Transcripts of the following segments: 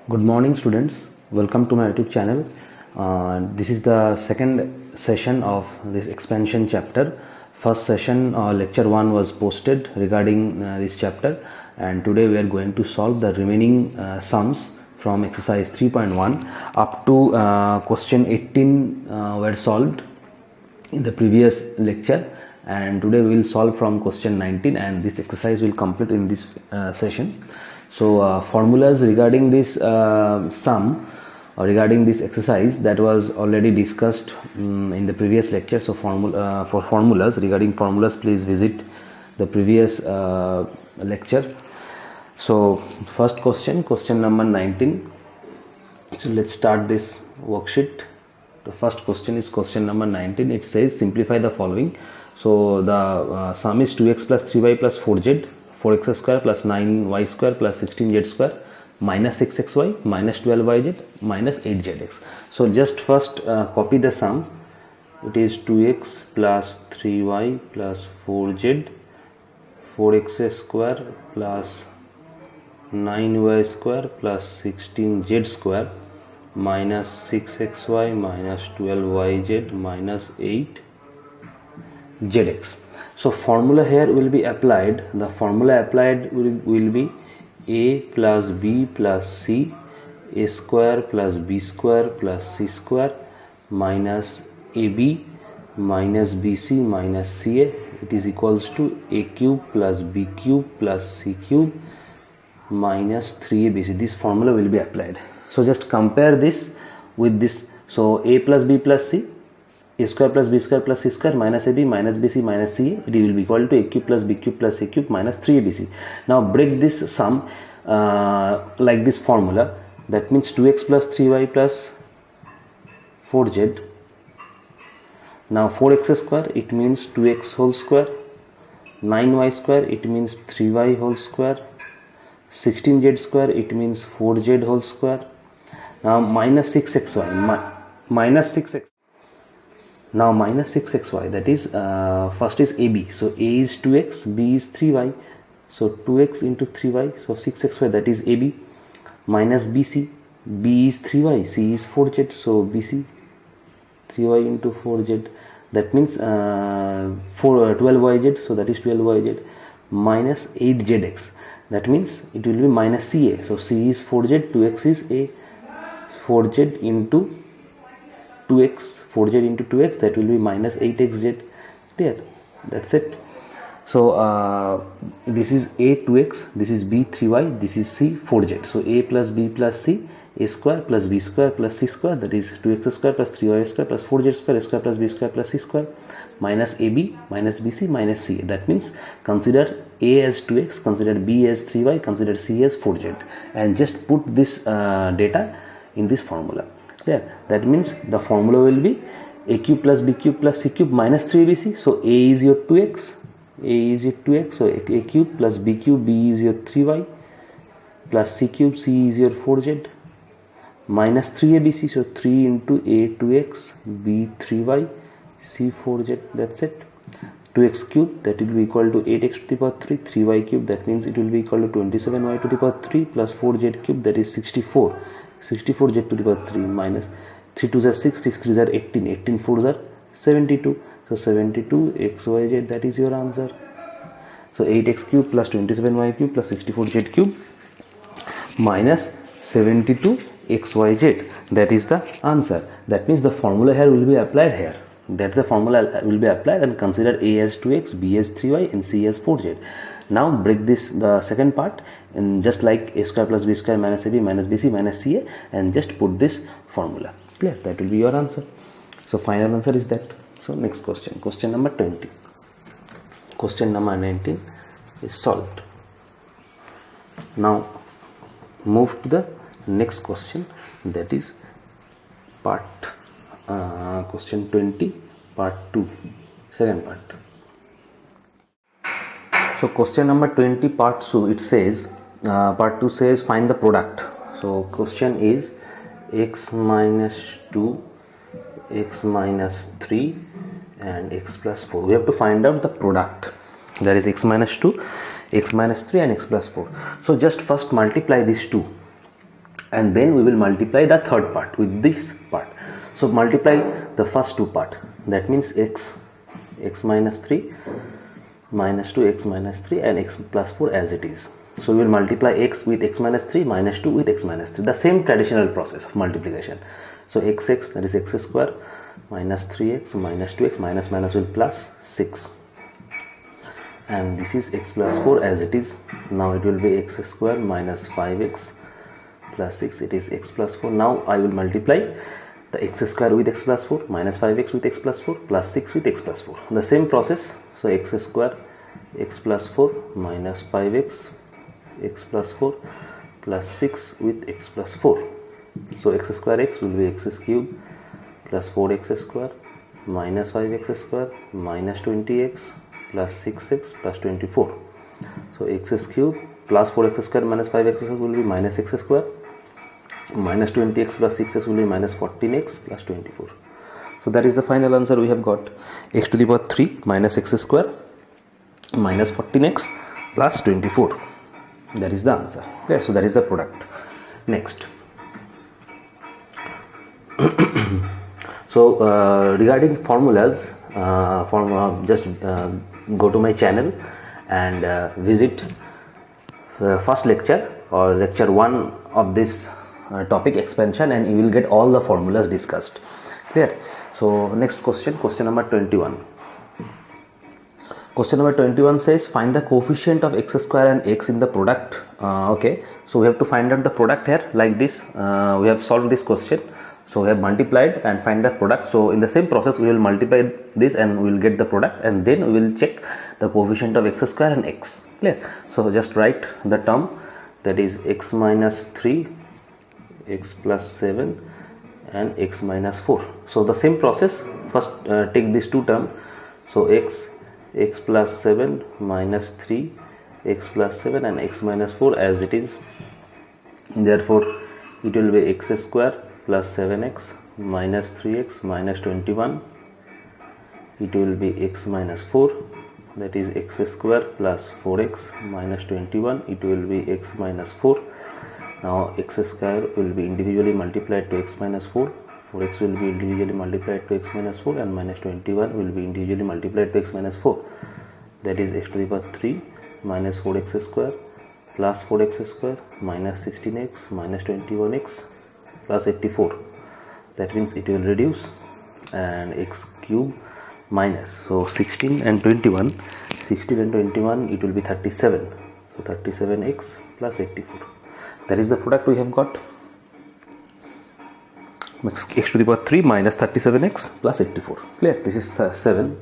Good morning students, welcome to my YouTube channel. This is the second session of this expansion chapter. First session lecture 1 was posted regarding this chapter, and today we are going to solve the remaining sums from exercise 3.1 up to question 18 were solved in the previous lecture, and today we will solve from question 19, and this exercise will complete in this session. So formulas regarding this sum or regarding this exercise, that was already discussed in the previous lecture. So for formulas, regarding formulas, please visit the previous lecture. So first question number 19. So let's start this worksheet. The first question is question number 19. It says simplify the following. So the sum is 2x plus 3y plus 4z, 4x square plus 9y square plus 16z square minus 6xy minus 12yz minus 8zx. So just first copy the sum. It is 2x plus 3y plus 4z, 4x square plus 9y square plus 16z square minus 6xy minus 12yz minus 8zx. So formula here will be applied. The formula applied will be a plus b plus c, a square plus b square plus c square minus ab minus bc minus ca. It is equals to a cube plus b cube plus c cube minus 3abc. This formula will be applied. So just compare this with this. So a plus b plus c, a square plus b square plus c square minus ab minus bc minus ca, it will be equal to a cube plus b cube plus a cube minus 3abc. Now break this sum like this formula. That means 2x plus 3y plus 4z. Now 4x square, it means 2x whole square. 9y square, it means 3y whole square. 16z square, it means 4z whole square. Now minus 6xy, minus 6x. Now minus 6xy, that is first is AB. So A is 2x, B is 3y. So 2x into 3y, so 6xy, that is AB. Minus BC, B is 3y, C is 4z. So BC, 3y into 4z, that means 12yz, so that is 12yz. Minus 8zx, that means it will be minus CA. So C is 4z, 2x is A. 4z into 2x, 4z into 2x, that will be minus 8xz. Clear? That's it. So this is a 2x, this is b 3y, this is c 4z. So a plus b plus c, a square plus b square plus c square, that is 2x square plus 3y square plus 4z square, a square plus b square plus c square minus ab minus bc minus c. That means consider a as 2x, consider b as 3y, consider c as 4z, and just put this data in this formula. Yeah, that means the formula will be a cube plus b cube plus c cube minus 3abc. So a is your 2x, a is your 2x, so a cube plus b cube, b is your 3y plus c cube, c is your 4z minus 3abc. So 3 into a 2x, b 3y, c 4z. That's it. 2x cube, that will be equal to 8x to the power 3, 3y cube, that means it will be equal to 27y to the power 3 plus 4z cube, that is 64. 64z to the power 3 minus 3 2s are 6, 6 3s are 18, 18 4s are 72. So 72 xyz, that is your answer. So 8x cube plus 27y cube plus 64z cube minus 72 xyz, that is the answer. That means the formula here will be applied here. That's the formula will be applied, and consider a as 2x, b as 3y, and c as 4z. Now break this, the second part, and just like a square plus b square minus ab minus bc minus ca, and just put this formula. Clear? That will be your answer. So final answer is that. So next question, question number 20. Question number 19 is solved. Now move to the next question, that is part question 20 part 2, second part. So question number 20 part 2, it says part 2 says find the product. So question is x minus 2, x minus 3 and x plus 4. We have to find out the product, that is x minus 2, x minus 3 and x plus 4. So just first multiply these two. and then we will multiply the third part with this part. So multiply the first two part, that means x minus 3 minus 2 x minus 3 and x plus 4 as it is. So we will multiply x with x minus 3 minus 2 with x minus 3, the same traditional process of multiplication. So x, that is x square minus 3x minus 2x, minus minus will plus 6, and this is x plus 4 as it is. Now it will be x square minus 5x plus 6, it is x plus 4. Now I will multiply the x square with x plus 4, minus 5x with x plus 4, plus 6 with x plus 4, the same process. So x square x plus 4 minus 5x x plus 4 plus 6 with x plus 4. So x square x will be x cube plus 4x square minus 5x square minus 20x plus 6x plus 24. So x cube plus 4x square minus 5x square will be minus x square, minus 20x plus 6x will be minus 14x plus 24. So that is the final answer we have got, x to the power 3 minus x square minus 14x plus 24. That is the answer. Okay, so that is the product. Next. So regarding formulas, just go to my channel and visit first lecture or lecture 1 of this topic expansion, and you will get all the formulas discussed. Clear? So next question number 21. Question number 21 says find the coefficient of x square and x in the product. Okay, so we have to find out the product here like this. We have solved this question. So we have multiplied and find the product. So in the same process we will multiply this and we will get the product, and then we will check the coefficient of x square and x. Clear? So just write the term, that is x minus 3, x plus 7 and x minus 4. So the same process, first take these two terms. So x plus 7 minus 3, x plus 7 and x minus 4 as it is. Therefore it will be x square plus 7x minus 3x minus 21. It will be x minus 4, that is x square plus 4x minus 21. It will be x minus 4. Now x square will be individually multiplied to x minus 4, 4x will be individually multiplied to x minus 4, and minus 21 will be individually multiplied to x minus 4. That is x to the power 3 minus 4x square plus 4x square minus 16x minus 21x plus 84. That means it will reduce, and x cube minus, so 16 and 21 it will be 37. So 37x plus 84. That is the product we have got. X to the power 3 minus 37x plus 84. Clear? This is 37.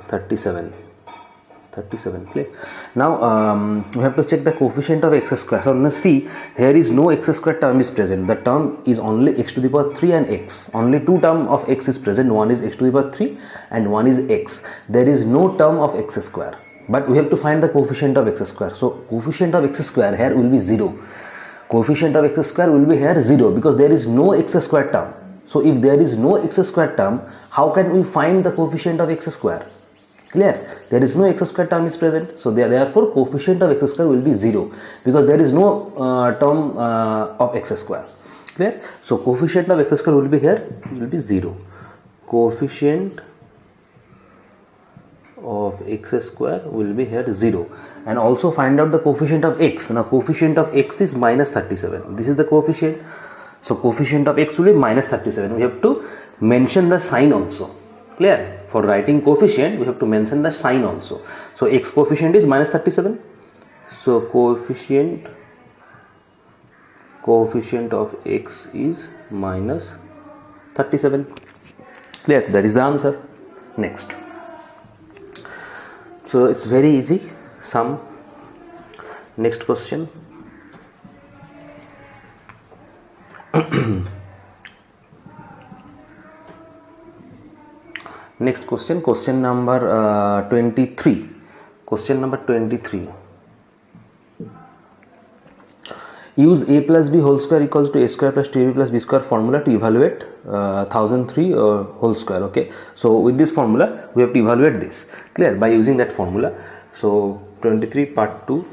Clear? Now we have to check the coefficient of x square. So now see, here is no x square term is present. The term is only x to the power 3 and x. Only two term of x is present. One is x to the power 3 and one is x. There is no term of x square. But we have to find the coefficient of x square. So coefficient of x square here will be 0. Coefficient of x square will be here 0 because there is no x square term. So if there is no x square term, how can we find the coefficient of x square? Clear? There is no x square term is present. So therefore coefficient of x square will be 0 because there is no term of x square. Clear? So coefficient of x square will be here, will be 0. Coefficient of x square will be here 0, and also find out the coefficient of x. Now coefficient of x is minus 37. This is the coefficient. So coefficient of x will be minus 37. We have to mention the sign also. Clear? For writing coefficient we have to mention the sign also. So x coefficient is minus 37. So coefficient of x is minus 37. Clear? That is the answer. Next. So it's very easy. Sum. Next question. Next question, question number 23. Question number 23. Use a plus b whole square equals to a square plus 2ab plus b square formula to evaluate 1003 whole square. Okay, so with this formula we have to evaluate this. Clear? By using that formula. So 23 part 2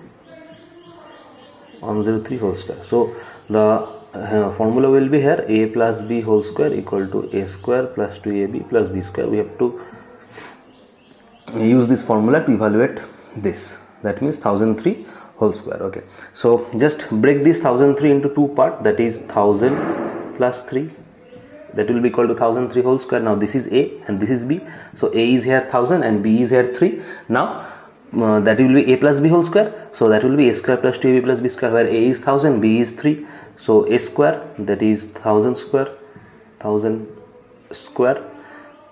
103 whole square. So the formula will be here a plus b whole square equal to a square plus 2ab plus b square. We have to use this formula to evaluate this. That means 1003 whole square. Okay, so just break this 1003 into two parts, that is 1000 plus 3, that will be equal to 1003 whole square. Now this is a and this is b, so a is here 1000 and b is here 3. Now that will be a plus b whole square, so that will be a square plus 2ab plus b square, where a is 1000, b is 3, so a square, that is 1000 square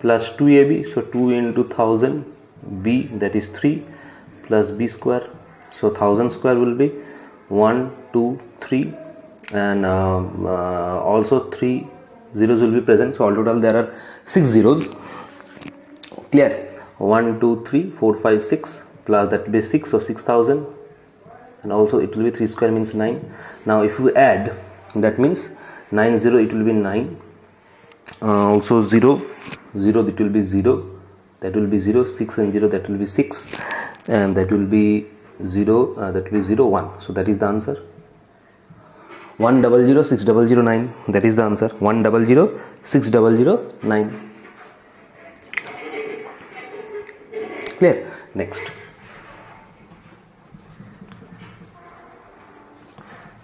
plus 2ab, so 2 into 1000, b, that is 3, plus b square, so 1000 square will be 1 2 3, and also 3 zeros will be present, so all total there are 6 zeros. Clear? 1 2 3 4 5 6, plus that will be 6, so 6000, and also it will be 3 square means 9. Now if we add, that means 9 0, it will be 9, also 0 0, it will be 0, that will be 0, 6 and 0, that will be 6, and that will be 0, that will be 0 1. So that is the answer. 100 6009, that is the answer. 100 6009. Clear?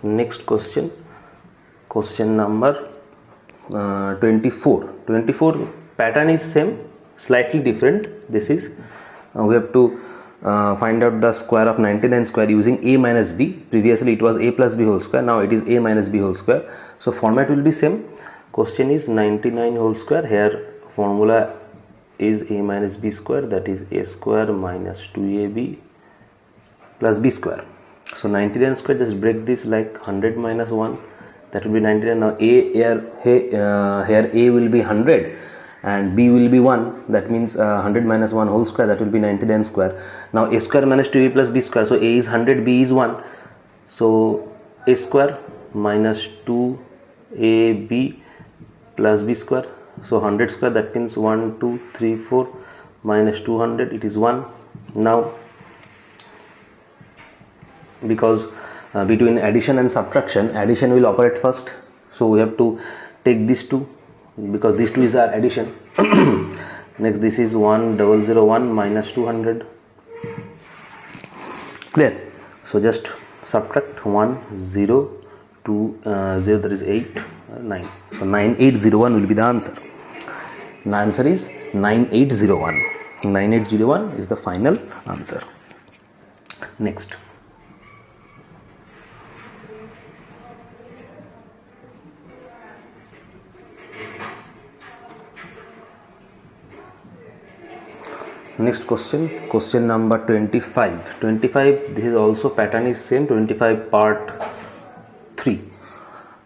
Next question, question number 24. Pattern is same, slightly different. This is we have to find out the square of 99 square using a minus b. Previously it was a plus b whole square, now it is a minus b whole square, so format will be same. Question is 99 whole square. Here formula is a minus b square, that is a square minus 2ab plus b square. So 99 square, just break this like 100 minus 1, that will be 99. Now here a will be 100 and b will be 1, that means 100 minus 1 whole square, that will be 99 square. Now a square minus 2a plus b square, so a is 100, b is 1, so a square minus 2ab plus b square, so 100 square, that means 1 2 3 4 minus 200, it is 1. Now because between addition and subtraction, addition will operate first, so we have to take these two, because these two is our addition. Next, this is 1001 minus 200. Clear? So just subtract 1 0 2 0, that is 8 9, so 9801 will be the answer. The answer is 9801. 9801 is the final answer. Next, question number 25. This is also pattern is same. 25 part 3.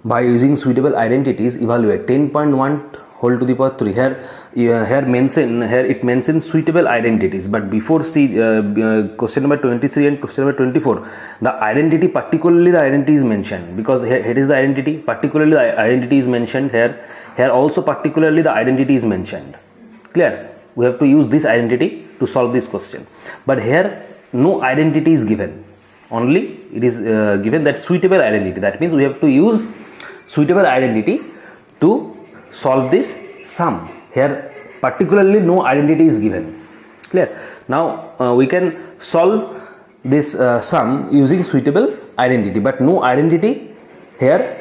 By using suitable identities, evaluate 10.1 whole to the power 3. Here it mentions suitable identities, but before see question number 23 and question number 24, the identity, particularly the identity is mentioned, because here is the identity, particularly the identity is mentioned here. Here also particularly the identity is mentioned. Clear? We have to use this identity to solve this question, but here no identity is given, only it is given that suitable identity. That means we have to use suitable identity to solve this sum. Here particularly no identity is given. Clear? Now we can solve this sum using suitable identity, but no identity here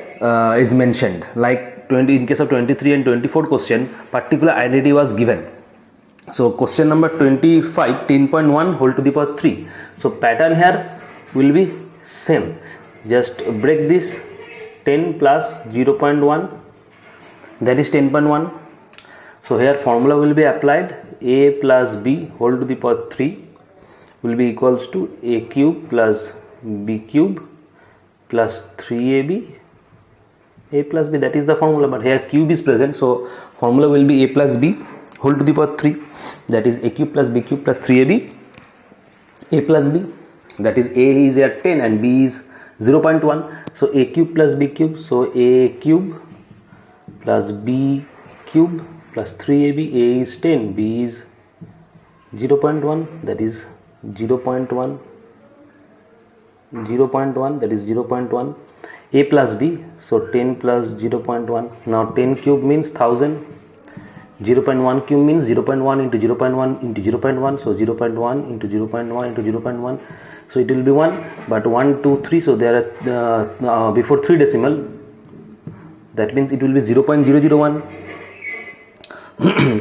is mentioned. Like in case of 23 and 24 question, particular identity was given. So question number 25, 10.1 whole to the power 3. So pattern here will be same. Just break this 10 plus 0.1, that is 10.1. So here formula will be applied. A plus b whole to the power 3 will be equals to a cube plus b cube plus 3ab, a plus b, that is the formula, but here cube is present, so formula will be a plus b whole to the power 3, that is a cube plus b cube plus 3ab, a plus b, that is a is here 10 and b is 0.1, so a cube plus b cube, so a cube plus b cube plus 3ab, a is 10, b is 0.1, that is 0.1, that is 0.1, a plus b, so 10 plus 0.1. Now 10 cube means 1000, 0.1 cube means 0.1 into 0.1 into 0.1, so 0.1 into 0.1 into 0.1, so it will be 1, but 1 2 3, so there are before 3 decimal, that means it will be 0.001.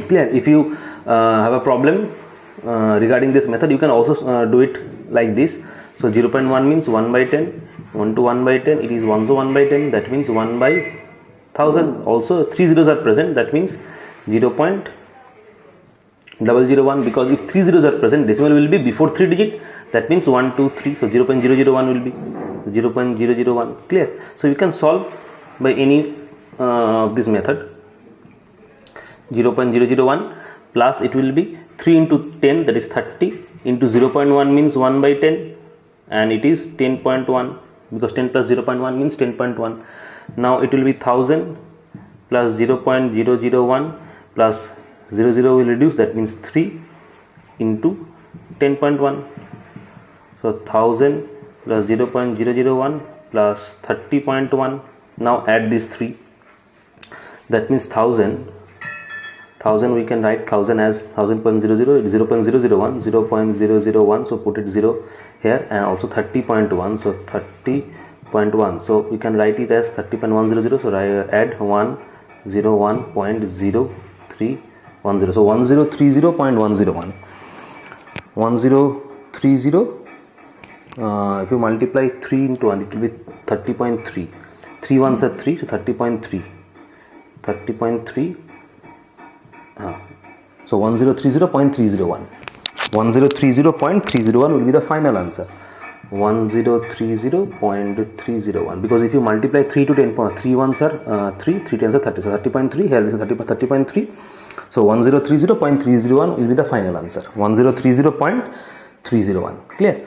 Clear? If you have a problem regarding this method, you can also do it like this. So 0.1 means 1 by 10, 1 to 1 by 10, it is 1 to 1 by 10, that means 1 by 1000. Also 3 zeros are present, that means 0.001, because if 3 zeros are present, decimal will be before 3 digit, that means 1 2 3, so 0.001 will be 0.001. Clear? So you can solve by any of this method. 0.001 plus it will be 3 into 10, that is 30, into 0.1 means 1 by 10, and it is 10.1, because 10 plus 0.1 means 10.1. Now it will be 1000 plus 0.001 plus 00 will reduce, that means 3 into 10.1. So 1000 plus 0.001 plus 30.1. Now add these 3, that means 1000 we can write 1000 as 1000.00, 0.001, 0.001, so put it 0 here, and also 30.1, so 30.1, so we can write it as 30.100, so I add 101.0310, so 1030.101, 1030, if you multiply 3 into 1, it will be 30.3, 3 ones are 3, so 30.3, so 1030.301, 1030.301 will be the final answer. 1030.301, because if you multiply 3 to 10, 3 ones are 3, 3 tens are 30, so 30.3, here is 30.3, so 1030.301 will be the final answer, 1030.301. Clear?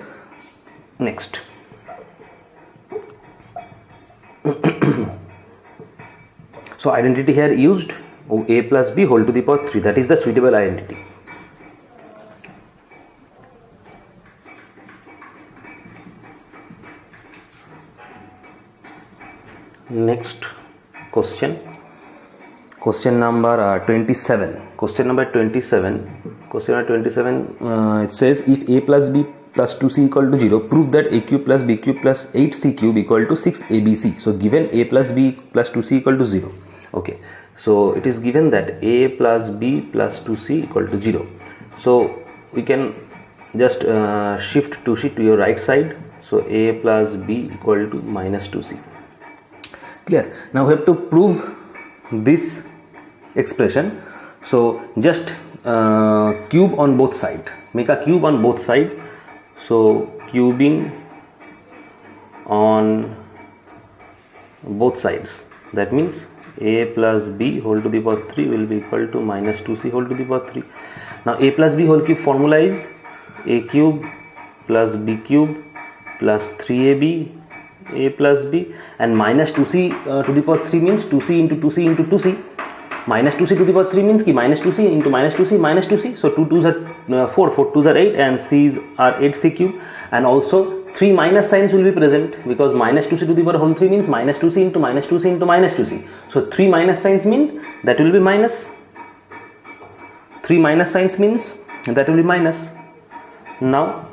Next. So identity here used, a plus b whole to the power 3, that is the suitable identity. Next question number 27. Question number 27, it says if a plus b plus 2c equal to 0, prove that a cube plus b cube plus 8c cube equal to 6abc. So given a plus b plus 2c equal to 0. Okay, so it is given that a plus b plus 2c equal to 0. So we can just shift 2c to your right side. So a plus b equal to minus 2c. Clear? Now we have to prove this expression. So just cube on both sides. Make a cube on both sides. So cubing on both sides. That means a plus b whole to the power 3 will be equal to minus 2c whole to the power 3. Now a plus b whole cube formula is a cube plus b cube plus 3ab a plus b, and minus 2c to the power 3 means 2c into 2c into 2c. Minus 2c to the power 3 means ki minus 2c into minus 2c minus 2c. So 2 2s are 4, 4 2s are 8, and c's are 8c cube, and also 3 minus signs will be present, because minus 2c to the power whole 3 means minus 2c into minus 2c into minus 2c. So 3 minus signs mean that will be minus. 3 minus signs means that will be minus. Now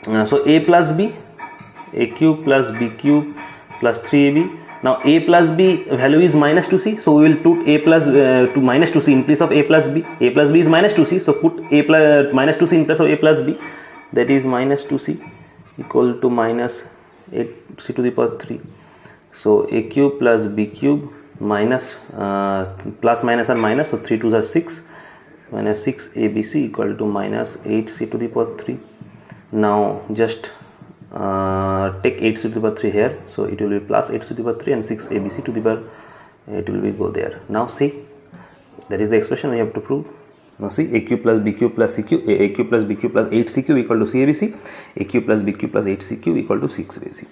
so a plus b, a cube plus b cube plus 3ab. Now a plus b value is minus 2c, so we will put a plus to minus 2c in place of a plus b. A plus b is minus 2c, so put a plus minus 2c in place of a plus b, that is minus 2c equal to minus 8c to the power 3. So a cube plus b cube minus plus minus and minus, so 3 2s are 6, minus 6 abc equal to minus 8c to the power 3. Now just take 8c to the power 3 here, so it will be plus 8c to the power 3 and 6 abc to the power, it will be go there. Now see, that is the expression we have to prove. Now see, a cube plus b cube plus c cube, a cube plus b cube plus 8c cube equal to c abc, a cube plus b cube plus 8c cube equal to 6 abc.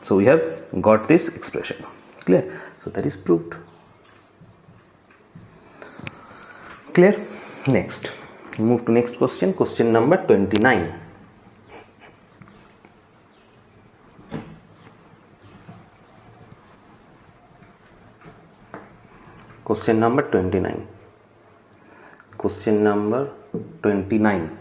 So we have got this expression. Clear? So that is proved. Clear? Next, move to next question. Question number 29. Question number 29. Question number 29.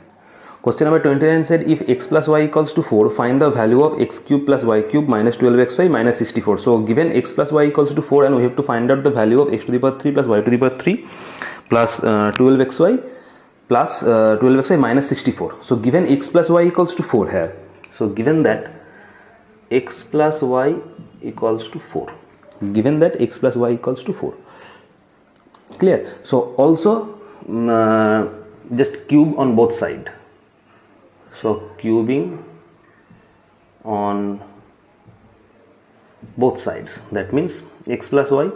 Question number 29 said if x plus y equals to 4, find the value of x cube plus y cube minus 12xy minus 64. So given x plus y equals to 4 and we have to find out the value of x to the power 3 plus y to the power 3 plus 12xy plus 12xy minus 64. So given x plus y equals to 4 here. So given that x plus y equals to 4. Given that x plus y equals to 4. Clear? So also just cube on both sides. So cubing on both sides, that means x plus y,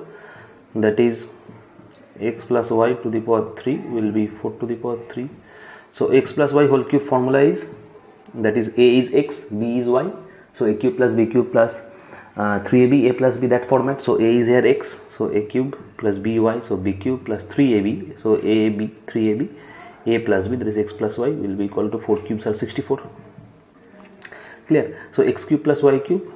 that is x plus y to the power 3 will be 4 to the power 3. So x plus y whole cube formula is, that is a is x, b is y, so a cube plus b cube plus 3ab, a plus b, that format. So a is here x, so a cube plus by, so b cube plus 3ab, so ab 3ab, a plus b, that is x plus y will be equal to 4 cubes are 64. Clear? So x cube plus y cube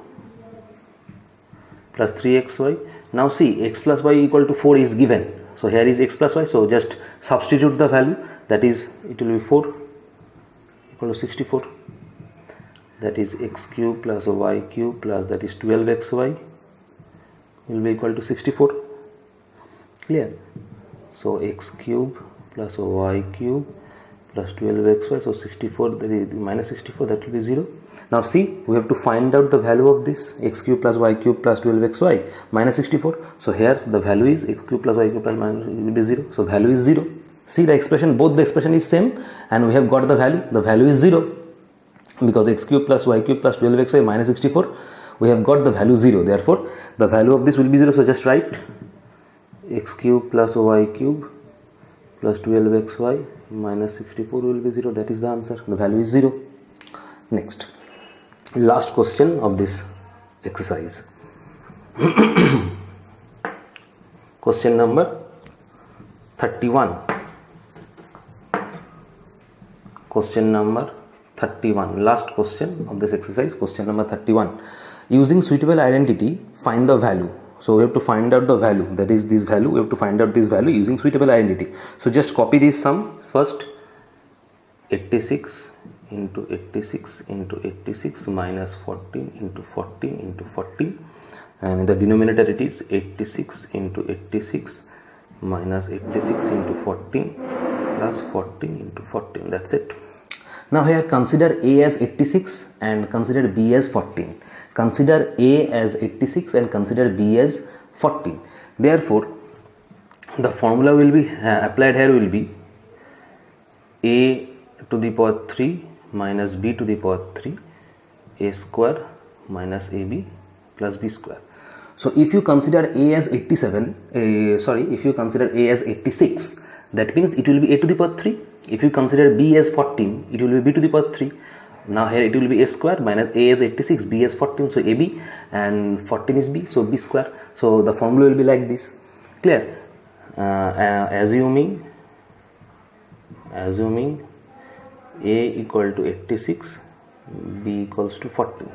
plus 3xy. Now see, x plus y equal to 4 is given. So here is x plus y, so just substitute the value, that is it will be 4 equal to 64. That is x cube plus y cube plus, that is 12xy will be equal to 64. Clear? So x cube plus y cube plus 12xy, so 64, that is minus 64, that will be 0. Now see, we have to find out the value of this x cube plus y cube plus 12xy minus 64. So here the value is x cube plus y cube plus minus will be 0. So value is 0. See the expression, both the expression is same and we have got the value is 0. Because x cube plus y cube plus 12xy minus 64, we have got the value 0. Therefore the value of this will be 0. So just write x cube plus y cube plus 12xy minus 64 will be 0. That is the answer. The value is 0. Next, last question of this exercise. Question number 31. Question number 31. Last question of this exercise. Question number 31. Using suitable identity, find the value. So we have to find out the value, that is this value. We have to find out this value using suitable identity. So just copy this sum. First 86 into 86 into 86 minus 14 into 14 into 14, and in the denominator it is 86 into 86 minus 86 into 14 plus 14 into 14. That's it. Now here consider A as 86 and consider B as 14. Consider A as 86 and consider B as 14. Therefore, the formula will be applied here will be A to the power 3 minus B to the power 3, A square minus AB plus B square. So if you consider A as 87, if you consider A as 86, that means it will be A to the power 3. If you consider B as 14, it will be B to the power 3. Now here it will be A square minus A is 86, B is 14, so AB, and 14 is B, so B square. So the formula will be like this. Clear? Assuming A equal to 86, B equals to 14.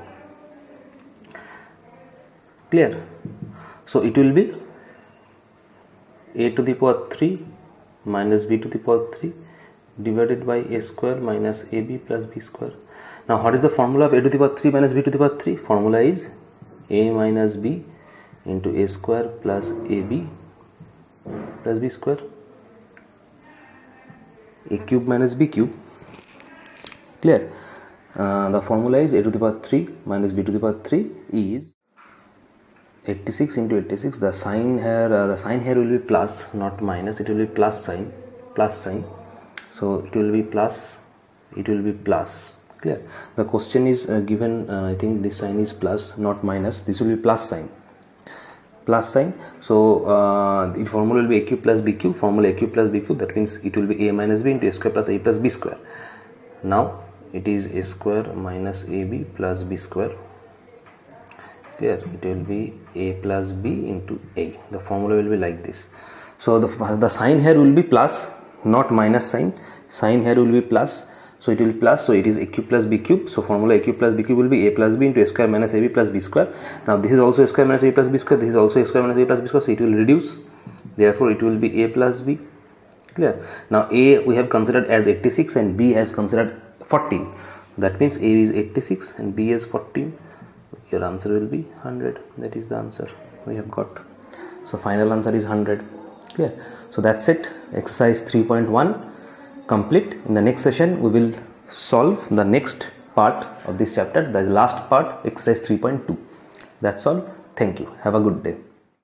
Clear? So it will be A to the power 3 minus B to the power 3 divided by A square minus AB plus B square. Now what is the formula of A to the power 3 minus B to the power 3? Formula is A minus B into A square plus AB plus B square. A cube minus B cube. Clear? The formula is A to the power 3 minus B to the power 3 is 86 into 86. The sign here will be plus, not minus. It will be plus sign. So it will be plus. Clear? The question is given. I think this sign is plus, not minus. This will be plus sign. So the formula will be A cube plus B cube. Formula A cube plus B cube. That means it will be A minus B into A square plus A plus B square. Now it is A square minus AB plus B square. Here it will be A plus B into A. The formula will be like this. So the sign here will be plus, not minus sign. Sign here will be plus. So it will be plus. So it is A cube plus B cube. So formula A cube plus B cube will be A plus B into A square minus AB plus B square. Now this is also A square minus A plus B square. This is also A square minus A plus B square. So it will reduce. therefore it will be a plus b. Clear? Now a we have considered as 86 and b has considered 14. That means a is 86 and b is 14. Your answer will be 100. That is the answer we have got. So final answer is 100. Clear? So that's it. Exercise 3.1 complete. In the next session we will solve the next part of this chapter, the last part, exercise 3.2. That's all. Thank you. Have a good day.